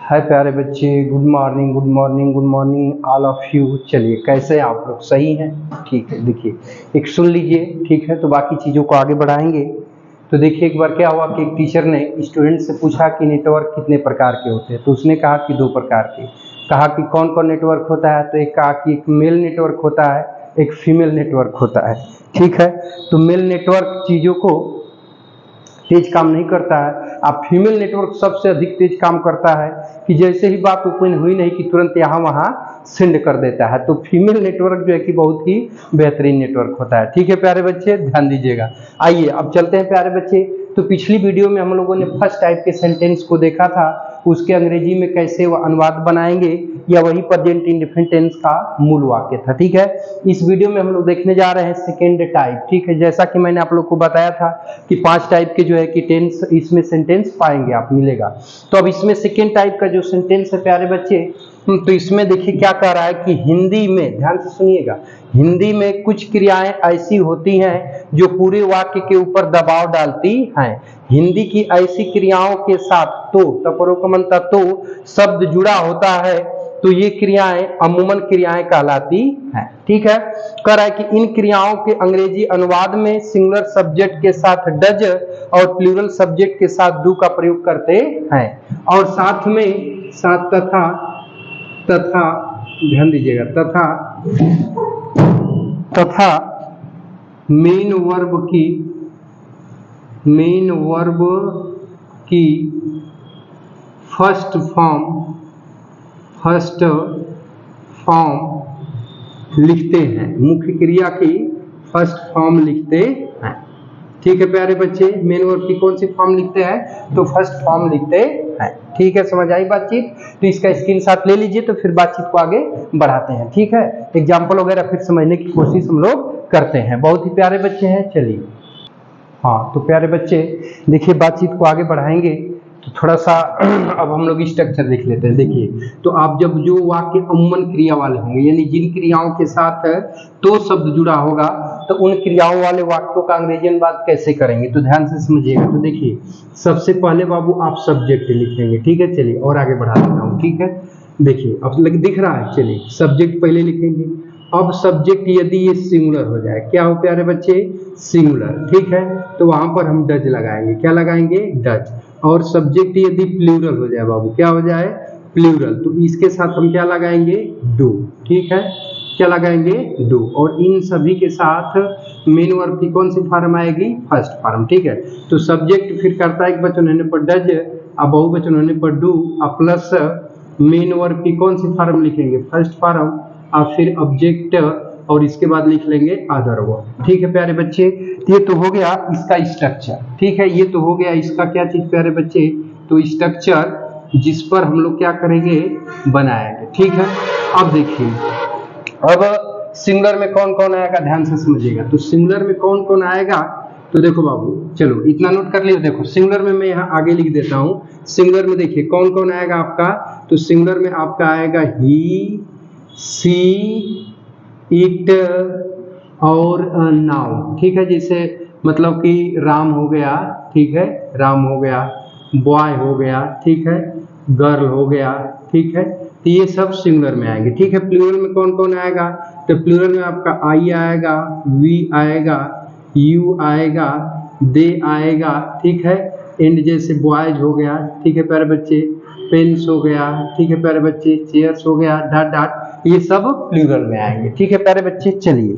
हाय प्यारे बच्चे, good morning good morning good morning all of you. चलिए, कैसे हैं आप लोग? सही हैं? ठीक है। देखिए, एक सुन लीजिए, ठीक है, तो बाकी चीज़ों को आगे बढ़ाएंगे। तो देखिए, एक बार क्या हुआ कि एक टीचर ने स्टूडेंट से पूछा कि नेटवर्क कितने प्रकार के होते हैं। तो उसने कहा कि 2 प्रकार के। कहा कि कौन कौन नेटवर्क होता है? तो एक कहा कि एक मेल नेटवर्क होता है, एक फीमेल नेटवर्क होता है। ठीक है, तो मेल नेटवर्क चीज़ों को तेज काम नहीं करता है। अब फीमेल नेटवर्क सबसे अधिक तेज काम करता है कि जैसे ही बात ओपन हुई नहीं कि तुरंत यहाँ वहाँ सेंड कर देता है। तो फीमेल नेटवर्क जो है कि बहुत ही बेहतरीन नेटवर्क होता है। ठीक है प्यारे बच्चे, ध्यान दीजिएगा। आइए अब चलते हैं प्यारे बच्चे। तो पिछली वीडियो में हम लोगों ने फर्स्ट टाइप के सेंटेंस को देखा था, उसके अंग्रेजी में कैसे वह अनुवाद बनाएंगे, या वही प्रेजेंट इंडेफिनिट टेंस का मूल वाक्य था। ठीक है, इस वीडियो में हम लोग देखने जा रहे हैं सेकेंड टाइप। ठीक है, जैसा कि मैंने आप लोग को बताया था कि 5 टाइप के जो है कि टेंस इसमें सेंटेंस पाएंगे आप, मिलेगा। तो अब इसमें सेकेंड टाइप का जो सेंटेंस है प्यारे बच्चे, तो इसमें देखिए क्या कह रहा है कि हिंदी में, ध्यान से सुनिएगा, हिंदी में कुछ क्रियाएं ऐसी होती हैं जो पूरे वाक्य के ऊपर दबाव डालती हैं। हिंदी की ऐसी क्रियाओं के साथ तो तपरोकमंता तो शब्द जुड़ा होता है, तो ये क्रियाएं अमूमन क्रियाएं कहलाती हैं। ठीक है, कह रहा है कि इन क्रियाओं के अंग्रेजी अनुवाद में सिंगुलर सब्जेक्ट के साथ डज और प्लूरल सब्जेक्ट के साथ डू का प्रयोग करते हैं, और साथ में साथ तथा ध्यान दीजिएगा, तथा मेन वर्ब की फर्स्ट फॉर्म लिखते हैं। मुख्य क्रिया की फर्स्ट फॉर्म लिखते हैं। ठीक है प्यारे बच्चे, मेन वर्ब की कौन सी फॉर्म लिखते हैं? तो फर्स्ट फॉर्म लिखते हैं। ठीक है, समझ आई बातचीत? तो इसका स्क्रीनशॉट ले लीजिए, तो फिर बातचीत को आगे बढ़ाते हैं। ठीक है, एग्जाम्पल वगैरह फिर समझने की कोशिश हम लोग करते हैं। बहुत ही प्यारे बच्चे हैं। चलिए, हाँ तो प्यारे बच्चे देखिए, बातचीत को आगे बढ़ाएंगे तो थोड़ा सा अब हम लोग स्ट्रक्चर देख लेते हैं। देखिए, तो आप जब जो वाक्य अमूमन क्रिया वाले होंगे, यानी जिन क्रियाओं के साथ तो शब्द जुड़ा होगा, तो उन क्रियाओं वाले वाक्यों का अंग्रेजी अनुवाद कैसे करेंगे, तो ध्यान से समझिएगा। तो देखिए, सबसे पहले बाबू आप सब्जेक्ट लिखेंगे। ठीक है, चलिए और आगे बढ़ा देता हूँ। ठीक है, देखिए अब दिख रहा है। चलिए, सब्जेक्ट पहले लिखेंगे। अब सब्जेक्ट यदि ये सिंगुलर हो जाए, क्या हो प्यारे बच्चे? सिंगुलर। ठीक है, तो वहां पर हम डज लगाएंगे। क्या लगाएंगे? डज। और सब्जेक्ट यदि प्लूरल हो जाए बाबू, क्या हो जाए? प्लूरल, तो इसके साथ हम क्या लगाएंगे? डू। ठीक है, क्या लगाएंगे? डू। और इन सभी के साथ मेन वर्ब की कौन सी फॉर्म आएगी? First form. ठीक है, तो सब्जेक्ट फिर करता है एक वचन होने पर डज, अब बहुवचन होने पर डू, और प्लस मेन वर्ब की कौन सी फॉर्म लिखेंगे? फर्स्ट फॉर्म, और फिर ऑब्जेक्ट, और इसके बाद लिख लेंगे अदर वर्ब। ठीक है प्यारे बच्चे, ये तो हो गया इसका स्ट्रक्चर। ठीक है, ये तो हो गया इसका क्या चीज प्यारे बच्चे? तो स्ट्रक्चर, जिस पर हम लोग क्या करेंगे? बनाएंगे। ठीक है, अब देखिए, अब सिंगुलर में कौन कौन आएगा, ध्यान से समझिएगा। तो सिंगुलर में कौन कौन आएगा, तो देखो बाबू, चलो इतना नोट कर लियो। देखो, सिंगुलर में मैं यहाँ आगे लिख देता हूँ। सिंगुलर में देखिए कौन कौन आएगा आपका, तो सिंगुलर में आपका आएगा ही, सी, इट और नाउ। ठीक है, जैसे मतलब कि राम हो गया, ठीक है, राम हो गया, बॉय हो गया, ठीक है, गर्ल हो गया। ठीक है, तो ये सब सिंगुलर में आएंगे। ठीक है, प्लूरल में कौन कौन आएगा, तो प्लूरल में आपका आई आएगा, वी आएगा, यू आएगा, दे आएगा। ठीक है, एंड जैसे बॉयज हो गया, ठीक है प्यारे बच्चे, पेन्स हो गया, ठीक है प्यारे बच्चे, चेयर्स हो गया, डॉट डॉट, ये सब प्लूरल में आएंगे। ठीक है प्यारे बच्चे, चलिए,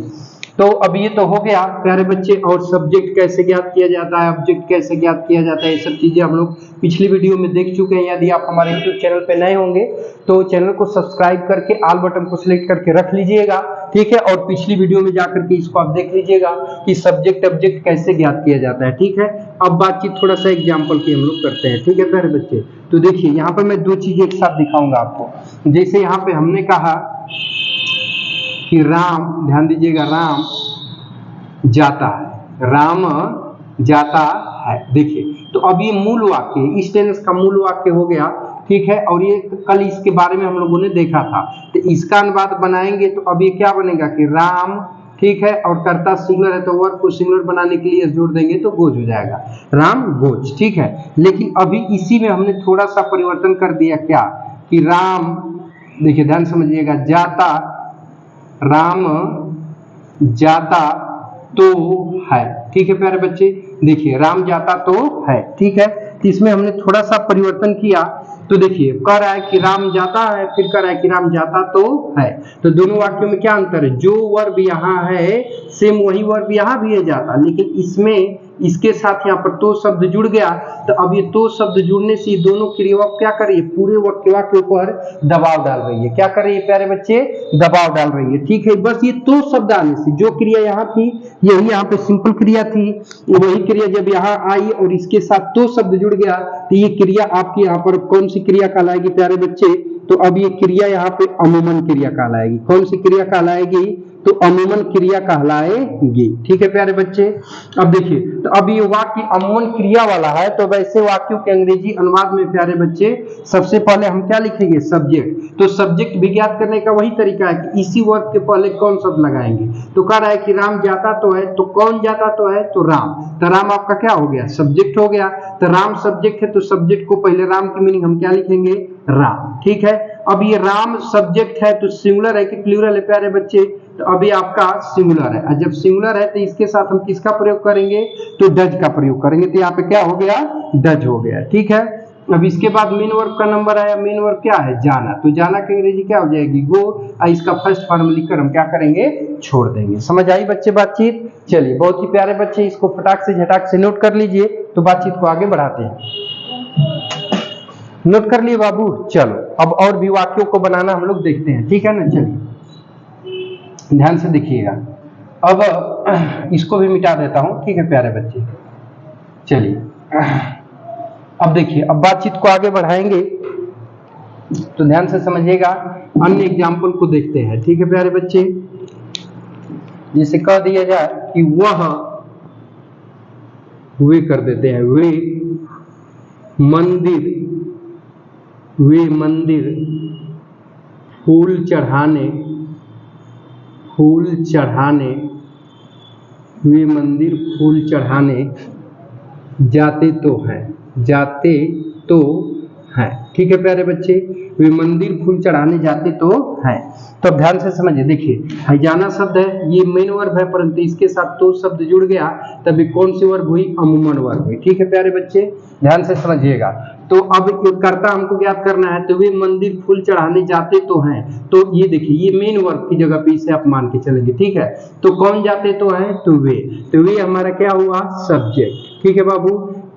तो अब ये तो हो गया प्यारे बच्चे। और सब्जेक्ट कैसे ज्ञात किया जाता है, ऑब्जेक्ट कैसे ज्ञात किया जाता है, ये सब चीजें हम लोग पिछली वीडियो में देख चुके हैं। यदि आप हमारे यूट्यूब चैनल पे नए होंगे तो चैनल को सब्सक्राइब करके ऑल बटन को सिलेक्ट करके रख लीजिएगा। ठीक है, और पिछली वीडियो में जाकर के इसको आप देख लीजिएगा कि सब्जेक्ट ऑब्जेक्ट कैसे ज्ञात किया जाता है। ठीक है, अब बातचीत थोड़ा सा एग्जाम्पल की हम लोग करते हैं। ठीक है प्यारे बच्चे, तो देखिए यहाँ पर मैं 2 चीजें एक साथ दिखाऊंगा आपको। जैसे यहाँ पे हमने कहा कि राम, ध्यान दीजिएगा, राम जाता है, राम जाता है। देखिए, तो अब ये मूल वाक्य, इस टेंस का मूल वाक्य हो गया। ठीक है, और ये कल इसके बारे में हम लोगों ने देखा था। तो इसका अनुवाद बनाएंगे तो अब ये क्या बनेगा कि राम, ठीक है, और कर्ता सिंगुलर है तो वर्ब को सिंगुलर बनाने के लिए जोड़ देंगे तो गोज हो जाएगा, राम गोज। ठीक है, लेकिन अभी इसी में हमने थोड़ा सा परिवर्तन कर दिया, क्या कि राम, देखिए ध्यान समझिएगा, जाता, राम जाता तो है। ठीक है प्यारे बच्चे, देखिए राम जाता तो है। ठीक है, तो इसमें हमने थोड़ा सा परिवर्तन किया, तो देखिए कह रहा है कि राम जाता है, फिर कह रहा है कि राम जाता तो है। तो दोनों वाक्यों में क्या अंतर है, जो वर्ब यहाँ है सेम वही वर्ब यहाँ भी है जाता, लेकिन इसमें इसके साथ यहाँ पर तो शब्द जुड़ गया, तो अब ये तो शब्द जुड़ने से दोनों क्रिया क्या कर रही है, पूरे वाक्य के ऊपर दबाव डाल रही है। क्या कर रही है प्यारे बच्चे, दबाव डाल रही है। ठीक है, बस ये तो शब्द आने से जो क्रिया यहाँ थी, यही यहाँ पे सिंपल क्रिया थी, वही क्रिया जब यहाँ आई और इसके साथ तो शब्द जुड़ गया, तो ये क्रिया आपकी यहाँ पर कौन सी क्रिया कहलाएगी प्यारे बच्चे, तो अब ये क्रिया यहाँ पे अमूमन क्रिया कहलाएगी। कौन सी क्रिया कहलाएगी, तो अमूमन क्रिया कहलाएगी। ठीक है प्यारे बच्चे, अब देखिए, तो अब ये वाक्य अमूमन क्रिया वाला है, तो वैसे वाक्यों के अंग्रेजी अनुवाद में प्यारे बच्चे सबसे पहले हम क्या लिखेंगे, सब्जेक्ट। तो सब्जेक्ट भी ज्ञात करने का वही तरीका है कि इसी वर्ब के पहले कौन शब्द लगाएंगे। तो कह रहा है कि राम जाता तो है, तो कौन जाता तो है, तो राम। तो राम आपका क्या हो गया, सब्जेक्ट हो गया। तो राम सब्जेक्ट है, तो सब्जेक्ट को पहले राम की मीनिंग हम क्या लिखेंगे, राम। ठीक है, अब ये राम सब्जेक्ट है तो सिंगुलर है कि प्लूरल है प्यारे बच्चे, तो अभी आपका सिंगुलर है। जब सिंगुलर है तो इसके साथ हम किसका प्रयोग करेंगे, तो डज का प्रयोग करेंगे। तो यहाँ पे क्या हो गया, डज हो गया। ठीक है, अब इसके बाद मेन वर्ब का नंबर आया, मेन वर्ब क्या है, जाना। तो जाना की अंग्रेजी क्या हो जाएगी, गो। इसका फर्स्ट फॉर्म लिखकर हम क्या करेंगे, छोड़ देंगे। समझ आई बच्चे बातचीत। चलिए बहुत ही प्यारे बच्चे, इसको फटाक से झटाक से नोट कर लीजिए, तो बातचीत को आगे बढ़ाते हैं। नोट कर लिए बाबू, चलो अब और भी वाक्यों को बनाना हम लोग देखते हैं। ठीक है ना, चलिए ध्यान से देखिएगा। अब इसको भी मिटा देता हूं, ठीक है प्यारे बच्चे। चलिए अब देखिए, अब बातचीत को आगे बढ़ाएंगे, तो ध्यान से समझिएगा। अन्य एग्जाम्पल को देखते हैं। ठीक है प्यारे बच्चे, जैसे कह दिया जाए कि वह, वे कर देते हैं, वे मंदिर, वे मंदिर फूल चढ़ाने, फूल चढ़ाने, वे मंदिर फूल चढ़ाने जाते तो हैं, जाते तो हैं। ठीक है प्यारे बच्चे, वे मंदिर फूल चढ़ाने जाते तो हैं। तो अब ध्यान से समझिए, देखिए जाना शब्द है, ये मेन वर्ब है, परंतु इसके साथ तो शब्द जुड़ गया, तभी कौन सी वर्ब हुई, अमूमन वर्ब हुई। ठीक है प्यारे बच्चे, ध्यान से समझिएगा। तो अब कर्ता हमको ज्ञात करना है, तो वे मंदिर फूल चढ़ाने जाते तो हैं। तो ये देखिए, ये मेन वर्ब की जगह पे इसे आप मान के चलेंगे। ठीक है, तो कौन जाते तो हैं, तो वे हमारा क्या हुआ, सब्जेक्ट। ठीक है बाबू,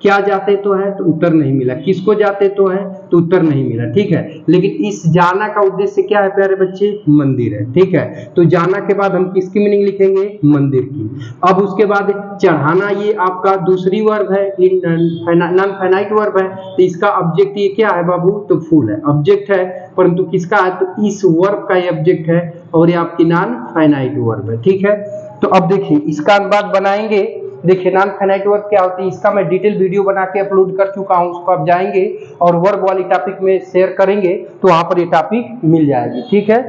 क्या जाते तो है, तो उत्तर नहीं मिला। किसको जाते तो है, तो उत्तर नहीं मिला। ठीक है, लेकिन इस जाना का उद्देश्य क्या है प्यारे बच्चे, मंदिर है। ठीक है, तो जाना के बाद हम किसकी मीनिंग लिखेंगे, मंदिर की। अब उसके बाद चढ़ाना, ये आपका दूसरी वर्ब है, नॉन फाइनाइट वर्ब है, तो इसका ऑब्जेक्ट ये क्या है बाबू, तो फूल है, ऑब्जेक्ट है, परंतु किसका है, तो इस वर्ब का ये ऑब्जेक्ट है, और ये आपकी नॉन फाइनाइट वर्ब है। ठीक है, तो अब देखिए इसका अनुवाद बनाएंगे। देखिए नॉन फाइनाइट वर्ब क्या होती है, इसका मैं डिटेल वीडियो बना के अपलोड कर चुका हूं, उसको आप जाएंगे और वर्ब वाली टॉपिक में शेयर करेंगे, तो वहां पर ये टॉपिक मिल जाएगी। ठीक है,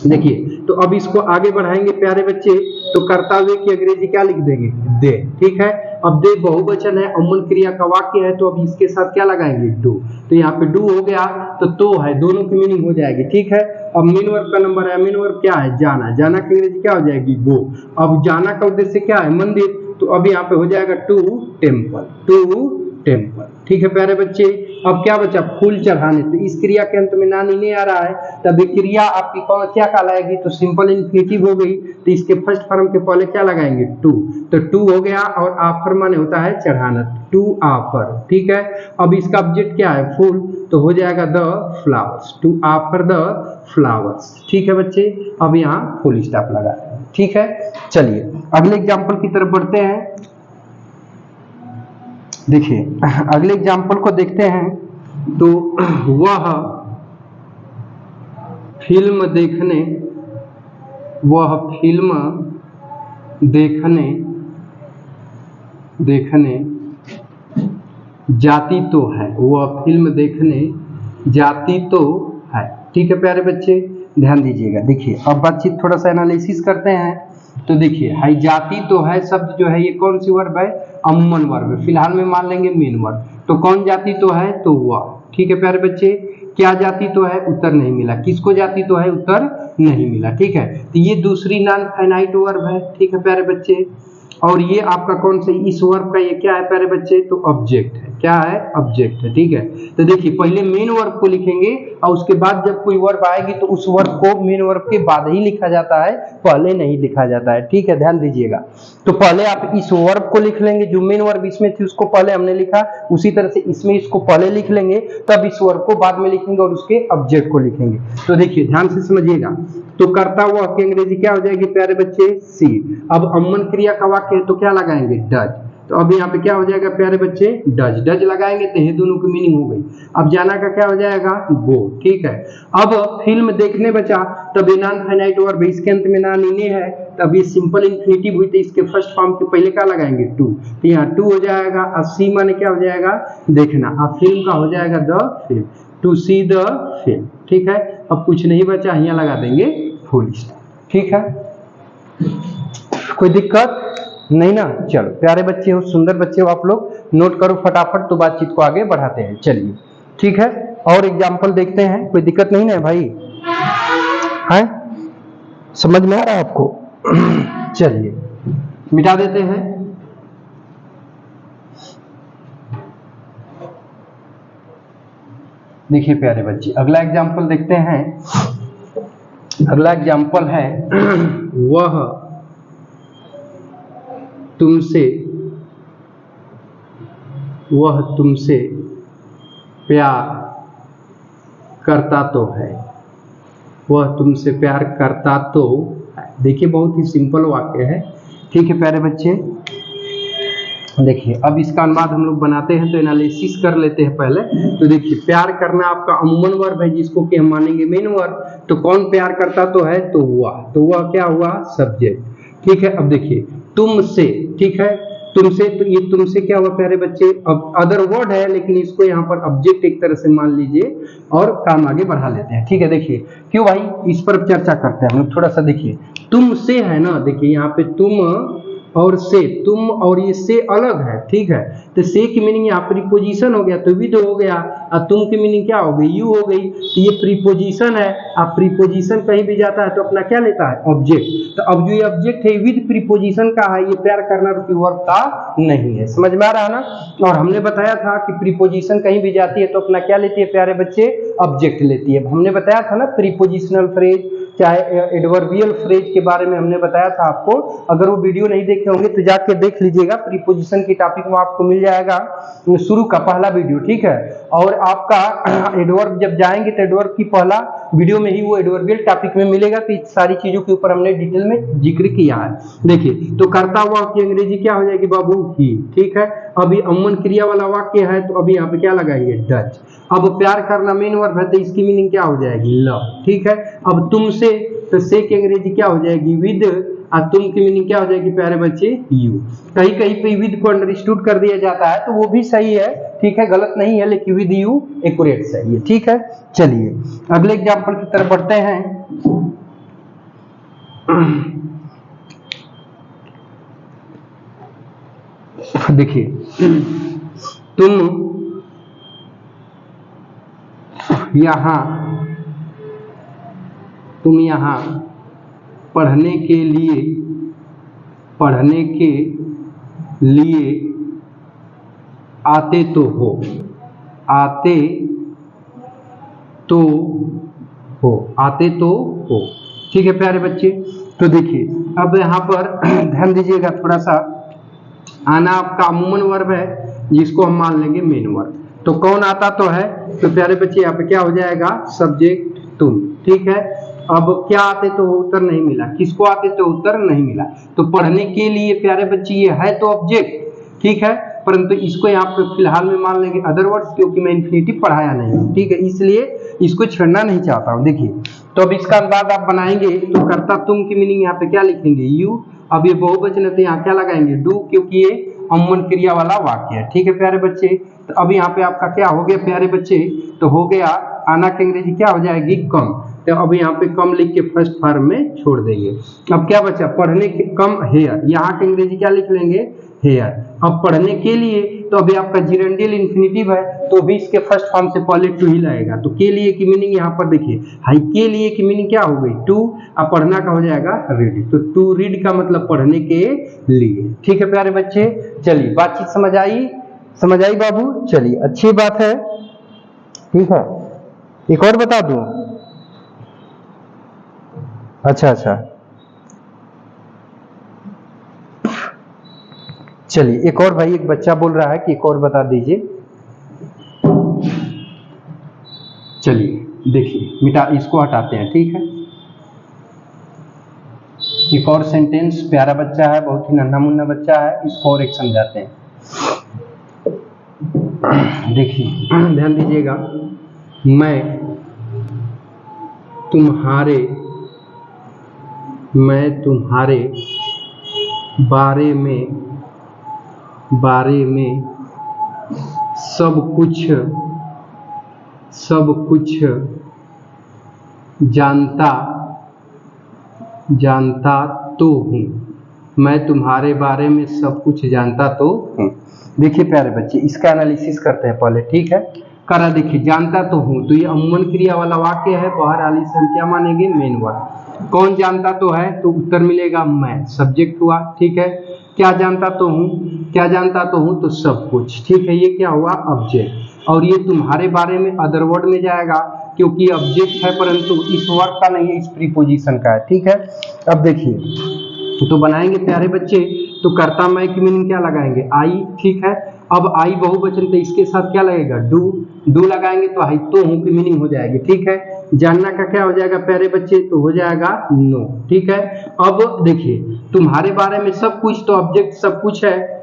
देखिए तो अब इसको आगे बढ़ाएंगे प्यारे बच्चे। तो कर्तव्य की अंग्रेजी क्या लिख देंगे, दे। ठीक है, अब दे बहुवचन है, अमूमन क्रिया का वाक्य है, तो अब इसके साथ क्या लगाएंगे, डू। तो यहाँ पे डू हो गया, तो है, दोनों की मीनिंग हो जाएगी। ठीक है, अब मेन वर्ब का नंबर है, मेन वर्ब क्या है, जाना। जाना की अंग्रेजी क्या हो जाएगी, गो। अब जाना का उद्देश्य क्या है, मंदिर, तो अब यहाँ पे हो जाएगा टू टेम्पल, टू टेम्पल। ठीक है प्यारे बच्चे, अब क्या बचा, फूल चढ़ाने। तो इस क्रिया के अंत में नानी नहीं आ रहा है, तभी क्रिया आपकी कौन क्या कहलाएगी, तो सिंपल इन्फिनिटिव हो गई। तो इसके फर्स्ट फॉर्म के पहले क्या लगाएंगे, टू। तो टू हो गया, और आफर माने होता है चढ़ाना, टू आफर। ठीक है, अब इसका ऑब्जेक्ट क्या है, फूल, तो हो जाएगा the flowers, to offer the flowers. ठीक है बच्चे, अब यहाँ फुल स्टॉप लगा। ठीक है, चलिए अगले एग्जाम्पल की तरफ बढ़ते हैं। देखिए अगले एग्जाम्पल को देखते हैं। तो वह फिल्म देखने, वह फिल्म देखने, देखने जाती तो है, वह फिल्म देखने जाती तो है। ठीक है प्यारे बच्चे, ध्यान दीजिएगा। देखिए अब बातचीत थोड़ा सा एनालिसिस करते हैं। तो देखिए हाई जाति तो है शब्द जो है ये कौन सी वर्ब है, अमूमन वर्ब है। फिलहाल में मान लेंगे मेन वर्ब। तो कौन जाति तो है, तो वह। ठीक है प्यारे बच्चे, क्या जाति तो है, उत्तर नहीं मिला। किसको जाति तो है, उत्तर नहीं मिला। ठीक है, तो ये दूसरी नॉन फाइनाइट वर्ब है। ठीक है प्यारे बच्चे, और ये आपका कौन सा, इस वर्ब का ये क्या है प्यारे बच्चे, तो ऑब्जेक्ट है। क्या है, ऑब्जेक्ट है। ठीक है, तो देखिए पहले मेन वर्ब को लिखेंगे और उसके बाद जब कोई वर्ब आएगी तो उस वर्ब को मेन वर्ब के बाद ही लिखा जाता है, पहले नहीं लिखा जाता है। ठीक है, ध्यान दीजिएगा। तो पहले आप इस वर्ब को लिख लेंगे, जो मेन वर्ब इसमें थी उसको पहले हमने लिखा, उसी तरह से इसमें इसको पहले लिख लेंगे, तब इस वर्ब को बाद में लिखेंगे और उसके ऑब्जेक्ट को लिखेंगे। तो देखिए ध्यान से समझिएगा। तो करता हुआ की अंग्रेजी क्या हो जाएगी प्यारे बच्चे, सी। अब अमन क्रिया का वाक्य है तो क्या लगाएंगे, डज। तो अब यहाँ पे क्या हो जाएगा प्यारे बच्चे, डज। डज लगाएंगे तो ये दोनों की मीनिंग हो गई। अब जाना का क्या हो जाएगा, गो। ठीक है, अब फिल्म देखने बचा, तब ये नॉन फाइनाइट वर्ब, इसके अंत में नॉन इने है, तब ये सिंपल इंफिनिटिव हुई, तो इसके फर्स्ट फॉर्म के पहले क्या लगाएंगे, टू। तो यहाँ टू हो जाएगा। अब सी माने क्या हो जाएगा, देखना। अब फिल्म का हो जाएगा the film, to see the film. ठीक है, अब कुछ नहीं बचा, यहाँ लगा देंगे फुल स्टॉप। ठीक है, कोई दिक्कत नहीं ना। चलो प्यारे बच्चे हो, सुंदर बच्चे हो आप लोग, नोट करो फटाफट, तो बातचीत को आगे बढ़ाते हैं। चलिए ठीक है, और एग्जाम्पल देखते हैं। कोई दिक्कत नहीं ना भाई, है समझ में आ रहा है आपको? चलिए मिटा देते हैं। देखिए प्यारे बच्चे, अगला एग्जाम्पल देखते हैं। अगला एग्जाम्पल है वह तुमसे प्यार करता तो है। वह तुमसे प्यार करता तो है। देखिए बहुत ही सिंपल वाक्य है। ठीक है प्यारे बच्चे, देखिए अब इसका अनुवाद हम लोग बनाते हैं, तो एनालिसिस कर लेते हैं पहले। तो देखिए प्यार करना आपका अमूमन वर्ब है, जिसको कि हम मानेंगे मेन वर्ब। तो कौन प्यार करता तो है, तो हुआ। तो हुआ क्या हुआ, सब्जेक्ट। ठीक है, अब देखिए तुमसे, ठीक है, तुमसे, तो ये तुमसे क्या हुआ प्यारे बच्चे, अब अदर वर्ड है, लेकिन इसको यहाँ पर ऑब्जेक्ट एक तरह से मान लीजिए और काम आगे बढ़ा लेते हैं। ठीक है, देखिए क्यों भाई, इस पर चर्चा करते हैं हम लोग थोड़ा सा। देखिए तुमसे है ना, देखिए यहाँ पे तुम और से, तुम और ये से अलग है। ठीक है, तो से की मीनिंग यहाँ प्रीपोजिशन हो गया, तो विद हो गया, और तुम की मीनिंग क्या हो गई, यू हो गई। तो ये प्रीपोजिशन है। अब प्रीपोजिशन कहीं भी जाता है तो अपना क्या लेता है, ऑब्जेक्ट। तो अब जो ये ऑब्जेक्ट है विद प्रीपोजिशन का है, ये प्यार करना रूपी वर्ब का नहीं है। समझ में आ रहा है ना। और हमने बताया था कि प्रीपोजिशन कहीं भी जाती है तो अपना क्या लेती है प्यारे बच्चे, ऑब्जेक्ट लेती है। हमने बताया था ना प्रीपोजिशनल फ्रेज, चाहे एडवर्बियल फ्रेज के बारे में हमने बताया था आपको। अगर वो वीडियो नहीं देखे होंगे तो जाके देख लीजिएगा, प्रीपोजिशन की टॉपिक में आपको मिल जाएगा शुरू का पहला वीडियो। ठीक है, और आपका एडवर्ब जब जाएंगे तो एडवर्ब की पहला वीडियो में ही वो एडवर्बियल टॉपिक में मिलेगा। तो इस सारी चीजों के ऊपर हमने डिटेल में जिक्र किया है। देखिए तो करता हुआ की अंग्रेजी क्या हो जाएगी बाबू, ही। ठीक है, अभी अमन क्रिया वाला वाक्य है, तो अभी यहाँ पे क्या लगाएंगे, डज। अब प्यार करना मेन वर्ब है, तो इसकी मीनिंग क्या हो जाएगी, लव। ठीक है, अब तुमसे, तो से की अंग्रेजी क्या हो जाएगी, विद, और तुम की मीनिंग क्या हो जाएगी प्यारे बच्चे, यू। कहीं कहीं पे विद को अंडरस्टूड कर दिया जाता है, तो वो भी सही है। ठीक है, गलत नहीं है, लेकिन विद यू एक्यूरेट सही है। ठीक है, चलिए अगले एग्जाम्पल की तरफ बढ़ते हैं। देखिए तुम यहाँ पढ़ने के लिए आते तो हो। ठीक है प्यारे बच्चे, तो देखिए अब यहाँ पर ध्यान दीजिएगा थोड़ा सा। आना आपका अमूमन वर्ब है, जिसको हम मान लेंगे मेन वर्ब। तो कौन आता तो है, तो प्यारे बच्चे यहाँ पे क्या हो जाएगा, सब्जेक्ट तुम। ठीक है, अब क्या आते तो उत्तर नहीं मिला, किसको आते तो उत्तर नहीं मिला। तो पढ़ने के लिए प्यारे बच्चे ये है तो ऑब्जेक्ट। ठीक है, परंतु इसको यहाँ पे फिलहाल में मान लेंगे अदर वर्ड्स, क्योंकि मैं इन्फिनिटिव पढ़ाया नहीं। ठीक है, इसलिए इसको छेड़ना नहीं चाहता हूँ। देखिए तो अब इसका अंदाज आप बनाएंगे, तो करता तुम की मीनिंग यहाँ पे क्या लिखेंगे, यू। अब ये बहुवचन है तो यहाँ क्या लगाएंगे, डू, क्योंकि ये अमूमन क्रिया वाला वाक्य है। ठीक है प्यारे बच्चे, तो अब यहाँ पे आपका क्या हो गया प्यारे बच्चे, तो हो गया आना की अंग्रेजी क्या हो जाएगी, कम। तो अब यहाँ पे कम लिख के फर्स्ट फॉर्म में छोड़ देंगे। अब क्या बचा, पढ़ने के कम हेयर, यहाँ के अंग्रेजी क्या लिख लेंगे, हेयर। अब पढ़ने के लिए तो अभी आपका जिरेंडियल इन्फिनिटिव है, तो भी इसके फर्स्ट फॉर्म से पहले टू ही लगेगा। तो के लिए की मीनिंग यहाँ पर देखिए, हाई के लिए की मीनिंग क्या हो गई, टू। अब पढ़ना का हो जाएगा रीड, तो टू रीड का मतलब पढ़ने के लिए। ठीक है प्यारे बच्चे, चलिए बातचीत समझ आई बाबू, चलिए अच्छी बात है। ठीक है, एक और बता दूं, अच्छा चलिए एक और, भाई एक बच्चा बोल रहा है कि एक और बता दीजिए। चलिए देखिए, मिटा इसको हटाते हैं। ठीक है, एक और सेंटेंस, प्यारा बच्चा है, बहुत ही नन्हा मुन्ना बच्चा है, इसको और एक समझाते हैं। देखिए ध्यान दीजिएगा, मैं तुम्हारे बारे में सब कुछ जानता तो हूँ। मैं तुम्हारे बारे में सब कुछ जानता तो हूँ। देखिए प्यारे बच्चे, इसका एनालिसिस करते हैं पहले। ठीक है, करा देखिए, जानता तो हूँ, तो ये अमूमन क्रिया वाला वाक्य है, बहरहाल इसे हम क्या मानेंगे, मेन वर्ब। कौन जानता तो है, तो उत्तर मिलेगा मैं, सब्जेक्ट हुआ। ठीक है, क्या जानता तो हूँ, तो सब कुछ। ठीक है, ये क्या हुआ, ऑब्जेक्ट। और ये तुम्हारे बारे में अदर वर्ड में जाएगा, क्योंकि ऑब्जेक्ट है परंतु इस वर्ड का नहीं है, इस प्रीपोजिशन का है। ठीक है, अब देखिए तो बनाएंगे प्यारे बच्चे, तो कर्ता मैं की मीनिंग क्या लगाएंगे, आई। ठीक है, अब आई बहुवचन, तो इसके साथ क्या लगेगा, डू लगाएंगे, तो आई तो हूं की मीनिंग हो जाएगी। ठीक है, जानना का क्या हो जाएगा प्यारे बच्चे, तो हो जाएगा नो। ठीक है, अब देखिए तुम्हारे बारे में सब कुछ, तो ऑब्जेक्ट सब कुछ है,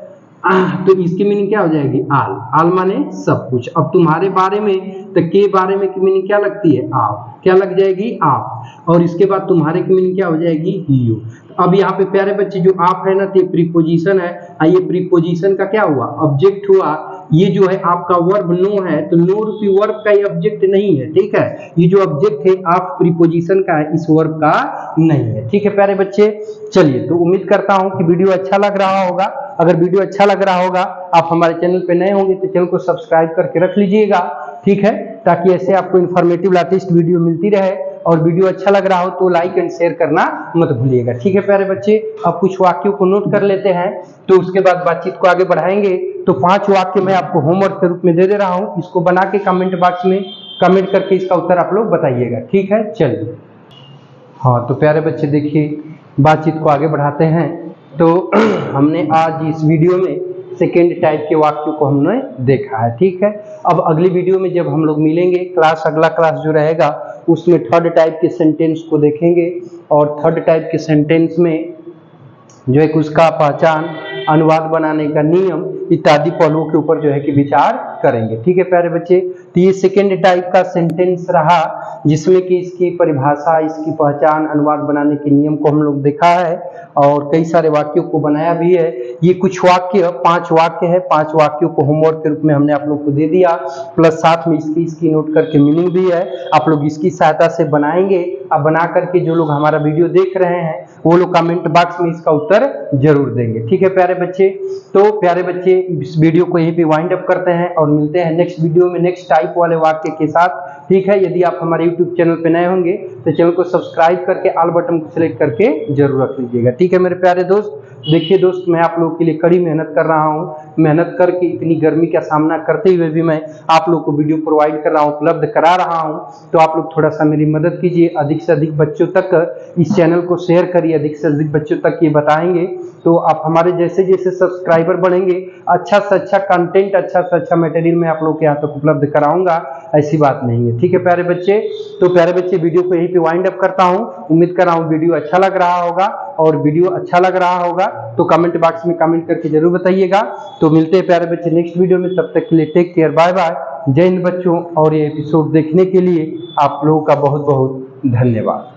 तो इसकी मीनिंग क्या हो जाएगी, आल माने सब कुछ। अब तुम्हारे बारे में, तो के बारे में की मीनिंग क्या लगती है, आप, क्या लग जाएगी, आप। और इसके बाद तुम्हारे की मीनिंग क्या हो जाएगी, यू। अब यहाँ पे प्यारे बच्चे जो आप है ना, तो प्रीपोजिशन है, ये प्रीपोजिशन का क्या हुआ, ऑब्जेक्ट हुआ। ये जो है आपका वर्ब नो है, तो नो रूपी वर्ब का ये ऑब्जेक्ट नहीं है। ठीक है, ये जो ऑब्जेक्ट है आप प्रीपोजिशन का है, इस वर्ब का नहीं है। ठीक है प्यारे बच्चे, चलिए तो उम्मीद करता हूं कि वीडियो अच्छा लग रहा होगा। अगर वीडियो अच्छा लग रहा होगा, आप हमारे चैनल पे नए होंगे तो चैनल को सब्सक्राइब करके रख लीजिएगा। ठीक है, ताकि ऐसे आपको इन्फॉर्मेटिव लेटेस्ट वीडियो मिलती रहे। और वीडियो अच्छा लग रहा हो तो लाइक एंड शेयर करना मत भूलिएगा। ठीक है प्यारे बच्चे, अब कुछ वाक्यों को नोट कर लेते हैं, तो उसके बाद बातचीत को आगे बढ़ाएंगे। तो 5 वाक्य मैं आपको होमवर्क के रूप में दे रहा हूं, इसको बना के कमेंट बॉक्स में कमेंट करके इसका उत्तर आप लोग बताइएगा। ठीक है, चलिए। हाँ तो प्यारे बच्चे देखिए, बातचीत को आगे बढ़ाते हैं। तो हमने आज इस वीडियो में सेकेंड टाइप के वाक्यों को हमने देखा है। ठीक है, अब अगली वीडियो में जब हम लोग मिलेंगे, अगला क्लास जो रहेगा उसमें थर्ड टाइप के सेंटेंस को देखेंगे। और थर्ड टाइप के सेंटेंस में जो है उसका पहचान, अनुवाद बनाने का नियम इत्यादि पहलुओं के ऊपर जो है कि विचार करेंगे। ठीक है प्यारे बच्चे, तो ये सेकेंड टाइप का सेंटेंस रहा, जिसमें कि इसकी परिभाषा, इसकी पहचान, अनुवाद बनाने के नियम को हम लोग देखा है और कई सारे वाक्यों को बनाया भी है। ये कुछ वाक्य 5 वाक्य है, 5 वाक्यों को होमवर्क के रूप में हमने आप लोग को दे दिया, प्लस साथ में इसकी नोट करके मीनिंग भी है। आप लोग इसकी सहायता से बनाएंगे। अब बना करके जो लोग हमारा वीडियो देख रहे हैं वो लोग कमेंट बॉक्स में इसका उत्तर जरूर देंगे। ठीक है प्यारे बच्चे, तो प्यारे बच्चे इस वीडियो को यहीं पे वाइंड अप करते हैं और मिलते हैं नेक्स्ट वीडियो में नेक्स्ट टाइप वाले वाक्य के साथ। ठीक है, यदि आप हमारे YouTube चैनल पे नए होंगे तो चैनल को सब्सक्राइब करके ऑल बटन को सिलेक्ट करके जरूर रख लीजिएगा। ठीक है मेरे प्यारे दोस्त, देखिए दोस्त, मैं आप लोगों के लिए कड़ी मेहनत कर रहा हूं। मेहनत करके इतनी गर्मी का सामना करते हुए भी मैं आप लोग को वीडियो प्रोवाइड कर रहा हूं, उपलब्ध करा रहा हूं। तो आप लोग थोड़ा सा मेरी मदद कीजिए, अधिक से अधिक बच्चों तक इस चैनल को शेयर करिए, अधिक से अधिक बच्चों तक ये बताएंगे। तो आप हमारे जैसे जैसे सब्सक्राइबर बढ़ेंगे, अच्छा से अच्छा कंटेंट, अच्छा से अच्छा मटेरियल मैं आप लोग के यहाँ तक उपलब्ध कराऊंगा, ऐसी बात नहीं है। ठीक है प्यारे बच्चे, तो प्यारे बच्चे वीडियो को यहीं पे वाइंड अप करता हूँ। उम्मीद कर रहा हूँ वीडियो अच्छा लग रहा होगा, और वीडियो अच्छा लग रहा होगा तो कमेंट बॉक्स में कमेंट करके जरूर बताइएगा। तो मिलते हैं प्यारे बच्चे नेक्स्ट वीडियो में, तब तक के लिए टेक केयर, बाय बाय, जय हिंद बच्चों। और ये एपिसोड देखने के लिए आप लोगों का बहुत बहुत धन्यवाद।